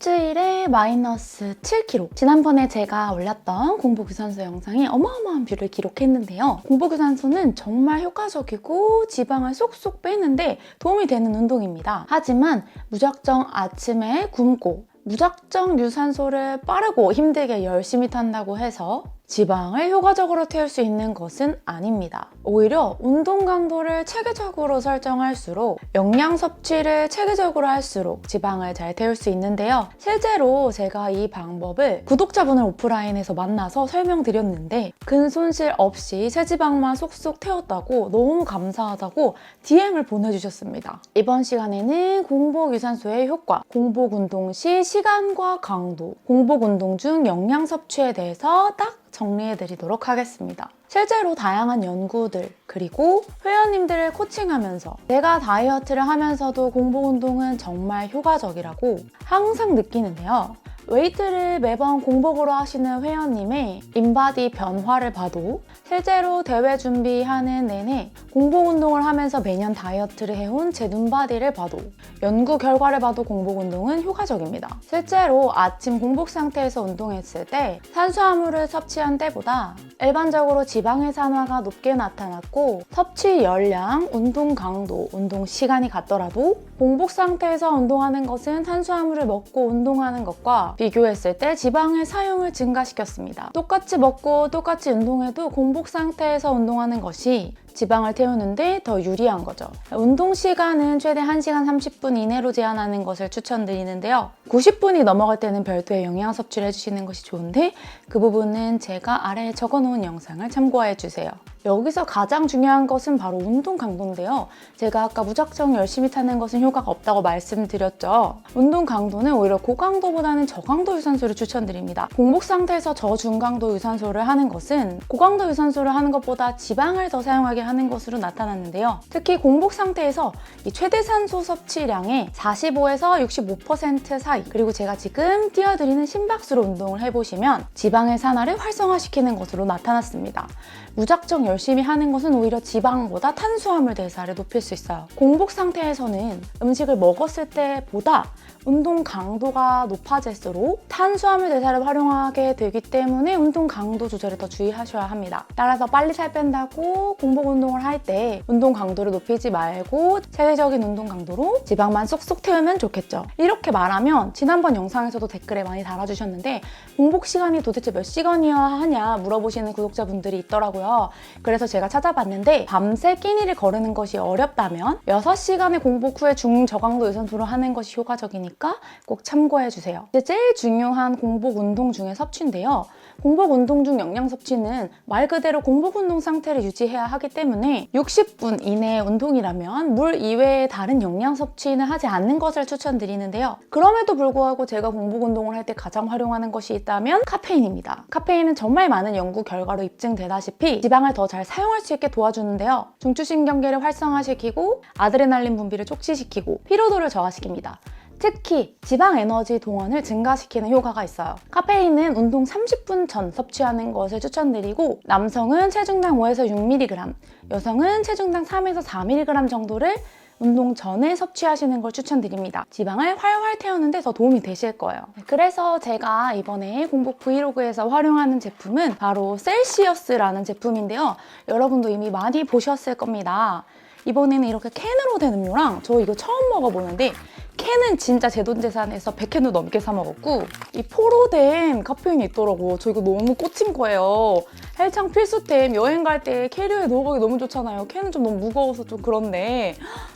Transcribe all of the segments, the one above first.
일주일에 마이너스 7kg. 지난번에 제가 올렸던 공복 유산소 영상이 어마어마한 뷰를 기록했는데요. 공복 유산소는 정말 효과적이고 지방을 쏙쏙 빼는데 도움이 되는 운동입니다. 하지만 무작정 아침에 굶고 무작정 유산소를 빠르고 힘들게 열심히 탄다고 해서 지방을 효과적으로 태울 수 있는 것은 아닙니다. 오히려 운동 강도를 체계적으로 설정할수록 영양 섭취를 체계적으로 할수록 지방을 잘 태울 수 있는데요. 실제로 제가 이 방법을 구독자분을 오프라인에서 만나서 설명드렸는데 근 손실 없이 체지방만 쏙쏙 태웠다고 너무 감사하다고 DM을 보내주셨습니다. 이번 시간에는 공복 유산소의 효과, 공복 운동 시 시간과 강도, 공복 운동 중 영양 섭취에 대해서 딱 정리해드리도록 하겠습니다. 실제로 다양한 연구들 그리고 회원님들을 코칭하면서 내가 다이어트를 하면서도 공복 운동은 정말 효과적이라고 항상 느끼는데요. 웨이트를 매번 공복으로 하시는 회원님의 인바디 변화를 봐도 실제로 대회 준비하는 내내 공복 운동을 하면서 매년 다이어트를 해온 제 눈바디를 봐도 연구 결과를 봐도 공복 운동은 효과적입니다. 실제로 아침 공복 상태에서 운동했을 때 탄수화물을 섭취한 때보다 일반적으로 지방의 산화가 높게 나타났고 섭취 열량, 운동 강도, 운동 시간이 같더라도 공복 상태에서 운동하는 것은 탄수화물을 먹고 운동하는 것과 비교했을 때 지방의 사용을 증가시켰습니다. 똑같이 먹고 똑같이 운동해도 공복 상태에서 운동하는 것이 지방을 태우는데 더 유리한 거죠. 운동 시간은 최대 1시간 30분 이내로 제한하는 것을 추천드리는데요. 90분이 넘어갈 때는 별도의 영양 섭취를 해주시는 것이 좋은데 그 부분은 제가 아래에 적어놓은 영상을 참고해주세요. 여기서 가장 중요한 것은 바로 운동 강도인데요. 제가 아까 무작정 열심히 타는 것은 효과가 없다고 말씀드렸죠. 운동 강도는 오히려 고강도보다는 저강도 유산소를 추천드립니다. 공복 상태에서 저중강도 유산소를 하는 것은 고강도 유산소를 하는 것보다 지방을 더 사용하게 하는 것으로 나타났는데요. 특히 공복 상태에서 이 최대 산소 섭취량의 45에서 65% 사이 그리고 제가 지금 띄워드리는 심박수로 운동을 해보시면 지방의 산화를 활성화시키는 것으로 나타났습니다. 무작정 열심히 하는 것은 오히려 지방보다 탄수화물 대사를 높일 수 있어요. 공복 상태에서는 음식을 먹었을 때보다 운동 강도가 높아질수록 탄수화물 대사를 활용하게 되기 때문에 운동 강도 조절에 더 주의하셔야 합니다. 따라서 빨리 살 뺀다고 공복 운동을 할 때 운동 강도를 높이지 말고 체계적인 운동 강도로 지방만 쏙쏙 태우면 좋겠죠. 이렇게 말하면 지난번 영상에서도 댓글에 많이 달아주셨는데 공복 시간이 도대체 몇 시간이어야 하냐 물어보시는 구독자분들이 있더라고요. 그래서 제가 찾아봤는데 밤새 끼니를 거르는 것이 어렵다면 6시간의 공복 후에 중저강도 유산소를 하는 것이 효과적이니까 꼭 참고해주세요. 이제 제일 중요한 공복 운동 중에 섭취인데요. 공복 운동 중 영양 섭취는 말 그대로 공복 운동 상태를 유지해야 하기 때문에 60분 이내의 운동이라면 물 이외의 다른 영양 섭취는 하지 않는 것을 추천드리는데요. 그럼에도 불구하고 제가 공복 운동을 할 때 가장 활용하는 것이 있다면 카페인입니다. 카페인은 정말 많은 연구 결과로 입증되다시피 지방을 더 잘 사용할 수 있게 도와주는데요. 중추신경계를 활성화시키고 아드레날린 분비를 촉진시키고 피로도를 저하시킵니다. 특히 지방 에너지 동원을 증가시키는 효과가 있어요. 카페인은 운동 30분 전 섭취하는 것을 추천드리고 남성은 체중당 5에서 6mg, 여성은 체중당 3에서 4mg 정도를 운동 전에 섭취하시는 걸 추천드립니다. 지방을 활활 태우는데 더 도움이 되실 거예요. 그래서 제가 이번에 공복 브이로그에서 활용하는 제품은 바로 셀시어스라는 제품인데요. 여러분도 이미 많이 보셨을 겁니다. 이번에는 이렇게 캔으로 된 음료랑 저 이거 처음 먹어보는데 캔은 진짜 제 돈 재산에서 100캔도 넘게 사 먹었고 이 포로 된 카페인이 있더라고. 저 이거 너무 꽂힌 거예요. 헬창 필수템 여행 갈 때 캐리어에 넣어가기 너무 좋잖아요. 캔은 좀 너무 무거워서 좀 그런데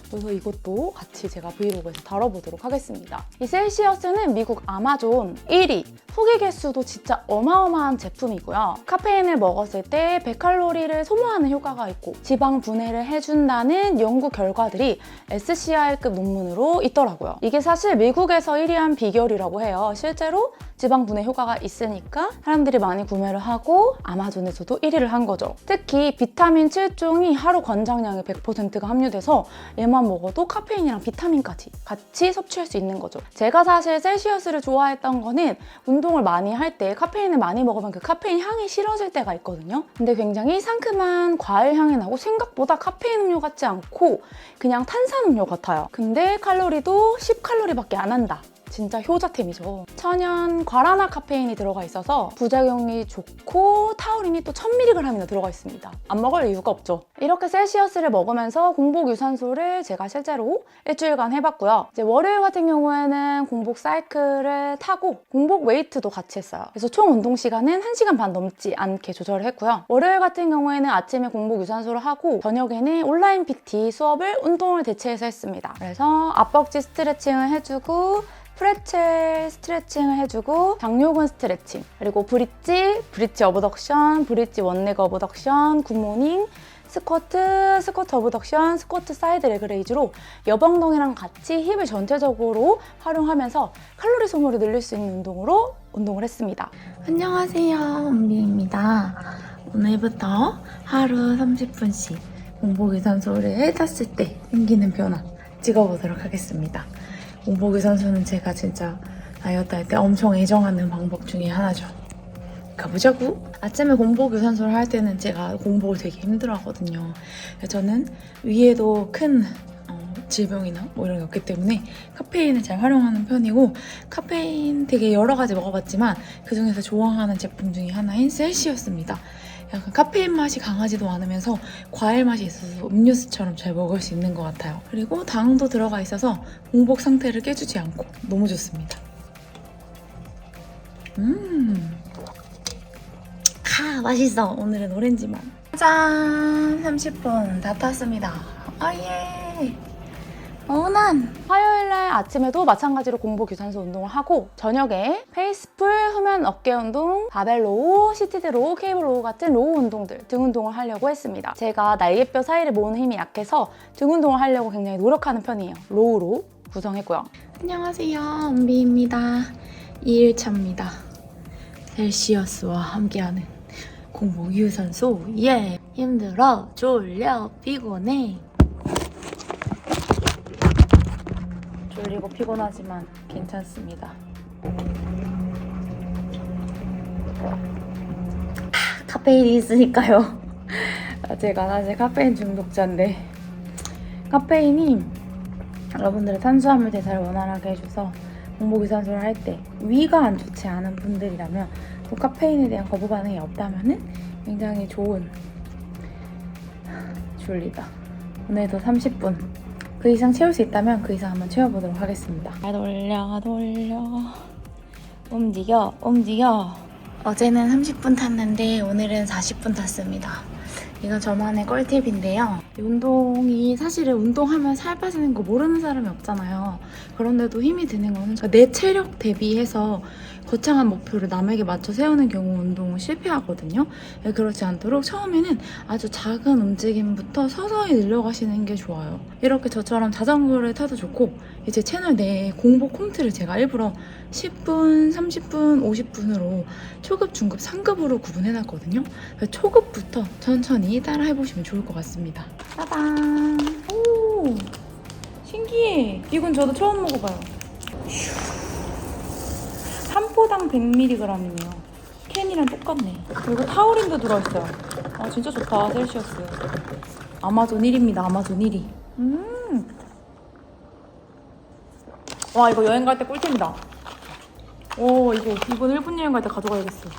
그래서 이것도 같이 제가 브이로그에서 다뤄보도록 하겠습니다. 이 셀시어스는 미국 아마존 1위, 후기 개수도 진짜 어마어마한 제품이고요. 카페인을 먹었을 때 100칼로리를 소모하는 효과가 있고 지방 분해를 해준다는 연구 결과들이 SCR급 논문으로 있더라고요. 이게 사실 미국에서 1위한 비결이라고 해요. 실제로 지방 분해 효과가 있으니까 사람들이 많이 구매를 하고 아마존에서도 1위를 한 거죠. 특히 비타민 7종이 하루 권장량의 100%가 함유돼서 얘만 먹어도 카페인이랑 비타민까지 같이 섭취할 수 있는 거죠. 제가 사실 셀시어스를 좋아했던 거는 운동을 많이 할 때 카페인을 많이 먹으면 그 카페인 향이 싫어질 때가 있거든요. 근데 굉장히 상큼한 과일 향이 나고 생각보다 카페인 음료 같지 않고 그냥 탄산음료 같아요. 근데 칼로리도 10칼로리밖에 안 한다. 진짜 효자템이죠. 천연 과라나 카페인이 들어가 있어서 부작용이 좋고 타우린이 또 1000mg이나 들어가 있습니다. 안 먹을 이유가 없죠. 이렇게 셀시어스를 먹으면서 공복 유산소를 제가 실제로 일주일간 해봤고요. 이제 월요일 같은 경우에는 공복 사이클을 타고 공복 웨이트도 같이 했어요. 그래서 총 운동 시간은 1시간 반 넘지 않게 조절을 했고요. 월요일 같은 경우에는 아침에 공복 유산소를 하고 저녁에는 온라인 PT 수업을 운동을 대체해서 했습니다. 그래서 앞벅지 스트레칭을 해주고 프레첼 스트레칭을 해주고 장요근 스트레칭, 그리고 브릿지 어브덕션, 브릿지 원레그 어브덕션, 굿모닝, 스쿼트 어브덕션, 스쿼트 사이드 레그 레이즈로 여방동이랑 같이 힙을 전체적으로 활용하면서 칼로리 소모를 늘릴 수 있는 운동으로 운동을 했습니다. 안녕하세요, 은비입니다. 오늘부터 하루 30분씩 공복 유산소를 탔을 때 생기는 변화 찍어보도록 하겠습니다. 공복 유산소는 제가 진짜 다이어트 할 때 엄청 애정하는 방법 중에 하나죠. 가보자고! 아침에 공복 유산소를 할 때는 제가 공복을 되게 힘들어 하거든요. 저는 위에도 큰 질병이나 뭐 이런 게 없기 때문에 카페인을 잘 활용하는 편이고, 카페인 되게 여러 가지 먹어봤지만 그 중에서 좋아하는 제품 중에 하나인 셀시어스입니다. 약간 카페인 맛이 강하지도 않으면서 과일 맛이 있어서 음료수처럼 잘 먹을 수 있는 것 같아요. 그리고 당도 들어가 있어서 공복 상태를 깨주지 않고 너무 좋습니다. 맛있어. 오늘은 오렌지만. 짠! 30분 다 탔습니다. 아예! 어난! 화요일날 아침에도 마찬가지로 공복 유산소 운동을 하고, 저녁에 페이스풀, 후면 어깨 운동, 바벨 로우, 시티드 로우, 케이블 로우 같은 로우 운동들, 등 운동을 하려고 했습니다. 제가 날개뼈 사이를 모으는 힘이 약해서 등 운동을 하려고 굉장히 노력하는 편이에요. 로우로 구성했고요. 안녕하세요, 은비입니다. 2일차입니다. 셀시어스와 함께하는 공복 유산소. 예! 힘들어, 졸려, 피곤해. 졸리고 피곤하지만 괜찮습니다. 카페인이 있으니까요. 제가 사실 카페인 중독자인데, 카페인이 여러분들의 탄수화물 대사를 원활하게 해줘서 공복 유산소를 할 때 위가 안 좋지 않은 분들이라면, 또 카페인에 대한 거부 반응이 없다면 굉장히 좋은 졸리다. 오늘도 30분 그 이상 채울 수 있다면 그 이상 한번 채워보도록 하겠습니다. 돌려 움직여. 어제는 30분 탔는데 오늘은 40분 탔습니다. 이건 저만의 꿀팁인데요. 이 운동이 사실은 운동하면 살 빠지는 거 모르는 사람이 없잖아요. 그런데도 힘이 드는 거는 내 체력 대비해서 거창한 목표를 남에게 맞춰 세우는 경우 운동은 실패하거든요. 그렇지 않도록 처음에는 아주 작은 움직임부터 서서히 늘려가시는 게 좋아요. 이렇게 저처럼 자전거를 타도 좋고, 이제 채널 내에 공복 홈트를 제가 일부러 10분, 30분, 50분으로 초급, 중급, 상급으로 구분해놨거든요. 초급부터 천천히 따라해보시면 좋을 것 같습니다. 따단! 오! 신기해! 이건 저도 처음 먹어봐요. 한 포당 100mg이네요. 캔이랑 똑같네. 그리고 타우린도 들어있어요. 아, 진짜 좋다, 셀시어스. 아마존 1위입니다, 아마존 1위. 와, 이거 여행 갈 때 꿀템이다. 오, 이번 일본 여행 갈 때 가져가야겠어.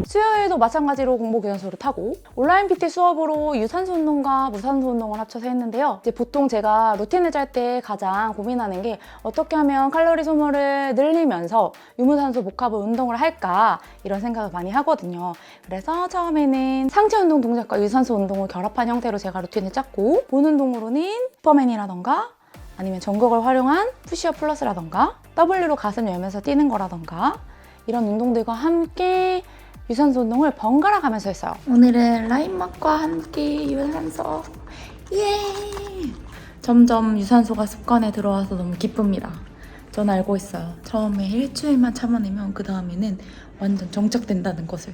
수요일도 마찬가지로 공복 유산소를 타고, 온라인 PT 수업으로 유산소 운동과 무산소 운동을 합쳐서 했는데요. 이제 보통 제가 루틴을 짤 때 가장 고민하는 게 어떻게 하면 칼로리 소모를 늘리면서 유무산소 복합을 운동을 할까, 이런 생각을 많이 하거든요. 그래서 처음에는 상체 운동 동작과 유산소 운동을 결합한 형태로 제가 루틴을 짰고, 본 운동으로는 슈퍼맨이라던가 아니면 전극을 활용한 푸시업 플러스라던가 W로 가슴 열면서 뛰는 거라던가 이런 운동들과 함께 유산소 운동을 번갈아 가면서 했어요. 오늘은 라인막과 함께 유산소. 예! 점점 유산소가 습관에 들어와서 너무 기쁩니다. 전 알고 있어요. 처음에 일주일만 참아내면 그 다음에는 완전 정착된다는 것을.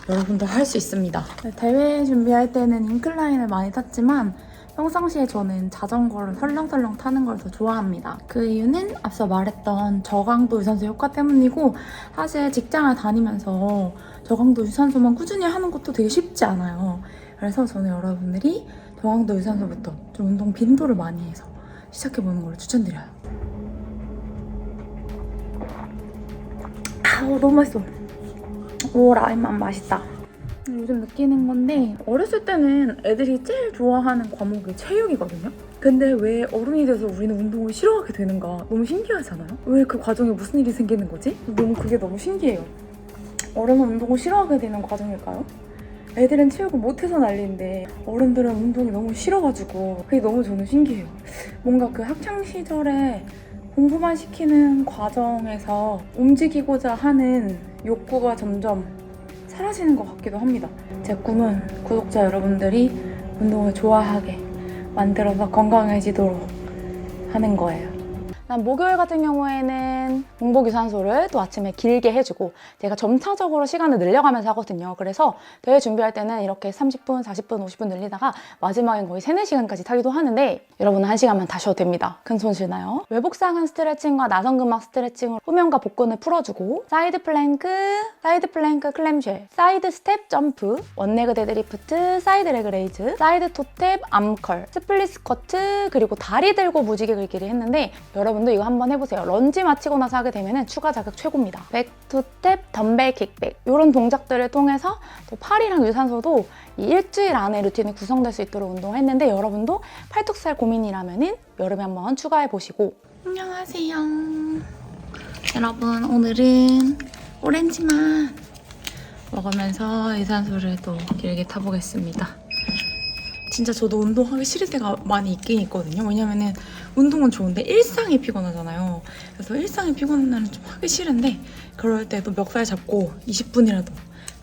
여러분도 할 수 있습니다. 대회 준비할 때는 인클라인을 많이 탔지만 평상시에 저는 자전거를 설렁설렁 타는 걸 더 좋아합니다. 그 이유는 앞서 말했던 저강도 유산소 효과 때문이고, 사실 직장을 다니면서 저강도 유산소만 꾸준히 하는 것도 되게 쉽지 않아요. 그래서 저는 여러분들이 저강도 유산소부터 좀 운동 빈도를 많이 해서 시작해보는 걸 추천드려요. 너무 맛있어. 오, 라임만 맛있다. 요즘 느끼는 건데 어렸을 때는 애들이 제일 좋아하는 과목이 체육이거든요. 근데 왜 어른이 돼서 우리는 운동을 싫어하게 되는가 너무 신기하잖아요. 왜 그 과정에 무슨 일이 생기는 거지? 그게 너무 신기해요. 어른은 운동을 싫어하게 되는 과정일까요? 애들은 체육을 못해서 난리인데 어른들은 운동이 너무 싫어가지고 그게 너무 저는 신기해요. 뭔가 그 학창시절에 공부만 시키는 과정에서 움직이고자 하는 욕구가 점점 사라지는 것 같기도 합니다. 제 꿈은 구독자 여러분들이 운동을 좋아하게 만들어서 건강해지도록 하는 거예요. 난 목요일 같은 경우에는 공복 유산소를 또 아침에 길게 해주고 제가 점차적으로 시간을 늘려가면서 하거든요. 그래서 대회 준비할 때는 이렇게 30분, 40분, 50분 늘리다가 마지막엔 거의 3, 4시간까지 타기도 하는데 여러분은 1시간만 타셔도 됩니다. 큰 손 실나요? 외복상은 스트레칭과 나선근막 스트레칭으로 후면과 복근을 풀어주고 사이드 플랭크 클램쉘, 사이드 스텝 점프, 원레그 데드리프트, 사이드 레그 레이즈, 사이드 토탭 암컬, 스플릿 스쿼트, 그리고 다리 들고 무지개 긁기를 했는데 여러분도 이거 한번 해보세요. 런지 마치고 나서 하게 되면 추가 자극 최고입니다. 백투탭, 덤벨 킥백 이런 동작들을 통해서 또 팔이랑 유산소도 이 일주일 안에 루틴이 구성될 수 있도록 운동했는데 여러분도 팔뚝살 고민이라면 여름에 한번 추가해보시고. 안녕하세요. 여러분, 오늘은 오렌지만 먹으면서 유산소를 또 길게 타보겠습니다. 진짜 저도 운동하기 싫을 때가 많이 있긴 있거든요. 왜냐면은 운동은 좋은데 일상이 피곤하잖아요. 그래서 일상이 피곤한 날은 좀 하기 싫은데 그럴 때도 멱살 잡고 20분이라도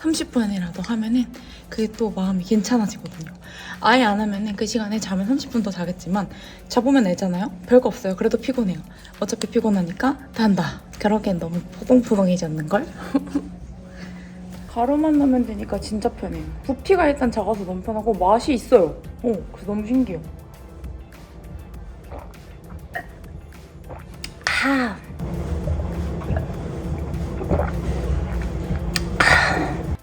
30분이라도 하면은 그게 또 마음이 괜찮아지거든요. 아예 안 하면은 그 시간에 자면 30분 더 자겠지만 자보면 애잖아요. 별거 없어요. 그래도 피곤해요. 어차피 피곤하니까 다 한다. 그러기엔 너무 포동포동해지 않는걸? 가루만 넣으면 되니까 진짜 편해요. 부피가 일단 작아서 너무 편하고 맛이 있어요. 그래서 너무 신기해요.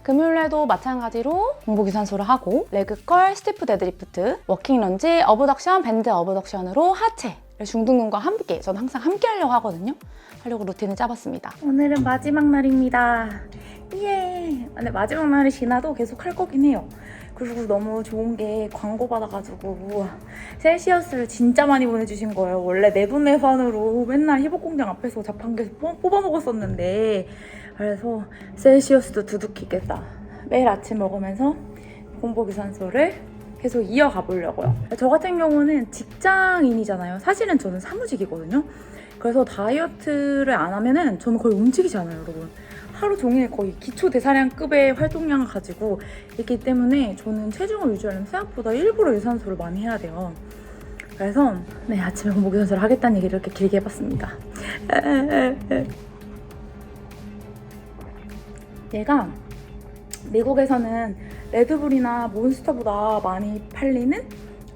금요일에도 마찬가지로 공복 유산소를 하고 레그컬, 스티프 데드리프트, 워킹 런지, 어브덕션, 밴드 어브덕션으로 하체를 중둔근과 함께 저는 항상 함께 하려고 하거든요. 하려고 루틴을 짜봤습니다. 오늘은 마지막 날입니다. 예! 근데 마지막 날이 지나도 계속 할 거긴 해요. 그리고 너무 좋은 게 광고 받아가지고 셀시어스를 진짜 많이 보내주신 거예요. 원래 내돈내산으로 맨날 희복공장 앞에서 자판기에서 뽑아 먹었었는데 그래서 셀시어스도 두둑히겠다. 매일 아침 먹으면서 공복 유산소를 계속 이어가 보려고요. 저 같은 경우는 직장인이잖아요. 사실은 저는 사무직이거든요. 그래서 다이어트를 안 하면은 저는 거의 움직이지 않아요, 여러분. 하루 종일 거의 기초 대사량급의 활동량을 가지고 있기 때문에 저는 체중을 유지하려면 생각보다 일부러 유산소를 많이 해야 돼요. 그래서 네, 아침에 공복 유산소를 하겠다는 얘기를 이렇게 길게 해봤습니다. 얘가 미국에서는 레드불이나 몬스터보다 많이 팔리는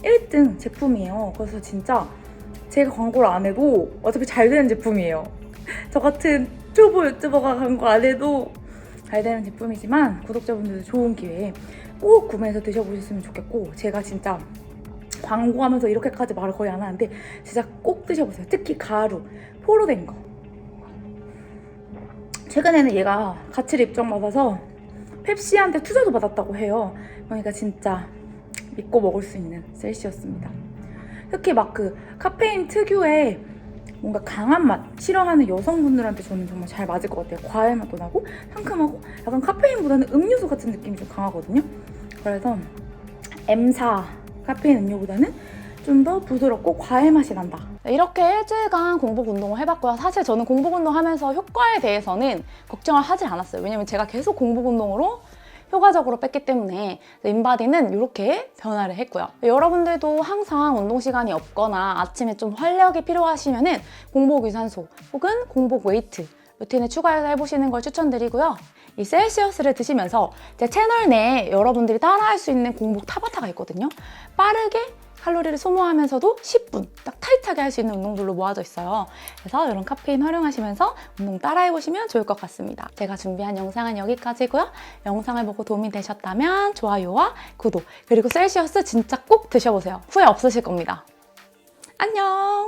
1등 제품이에요. 그래서 진짜 제가 광고를 안 해도 어차피 잘 되는 제품이에요. 저 같은 초보 유튜버가 광고 안 해도 잘 되는 제품이지만 구독자분들도 좋은 기회에 꼭 구매해서 드셔보셨으면 좋겠고 제가 진짜 광고하면서 이렇게까지 말을 거의 안 하는데 진짜 꼭 드셔보세요. 특히 가루, 포로된 거. 최근에는 얘가 가치를 입점받아서 펩시한테 투자도 받았다고 해요. 그러니까 진짜 믿고 먹을 수 있는 셀시였습니다. 특히 막 그 카페인 특유의 뭔가 강한 맛 싫어하는 여성분들한테 저는 정말 잘 맞을 것 같아요. 과일 맛도 나고 상큼하고 약간 카페인보다는 음료수 같은 느낌이 좀 강하거든요. 그래서 M사 카페인 음료보다는 좀 더 부드럽고 과일 맛이 난다. 이렇게 일주일간 공복 운동을 해봤고요. 사실 저는 공복 운동하면서 효과에 대해서는 걱정을 하질 않았어요. 왜냐면 제가 계속 공복 운동으로 효과적으로 뺐기 때문에 인바디는 이렇게 변화를 했고요. 여러분들도 항상 운동 시간이 없거나 아침에 좀 활력이 필요하시면 공복 유산소 혹은 공복 웨이트 루틴을 추가해서 해보시는 걸 추천드리고요. 이 셀시어스를 드시면서 제 채널 내에 여러분들이 따라할 수 있는 공복 타바타가 있거든요. 빠르게 칼로리를 소모하면서도 10분 딱 타이트하게 할 수 있는 운동들로 모아져 있어요. 그래서 이런 카페인 활용하시면서 운동 따라해보시면 좋을 것 같습니다. 제가 준비한 영상은 여기까지고요. 영상을 보고 도움이 되셨다면 좋아요와 구독, 그리고 셀시어스 진짜 꼭 드셔보세요. 후회 없으실 겁니다. 안녕!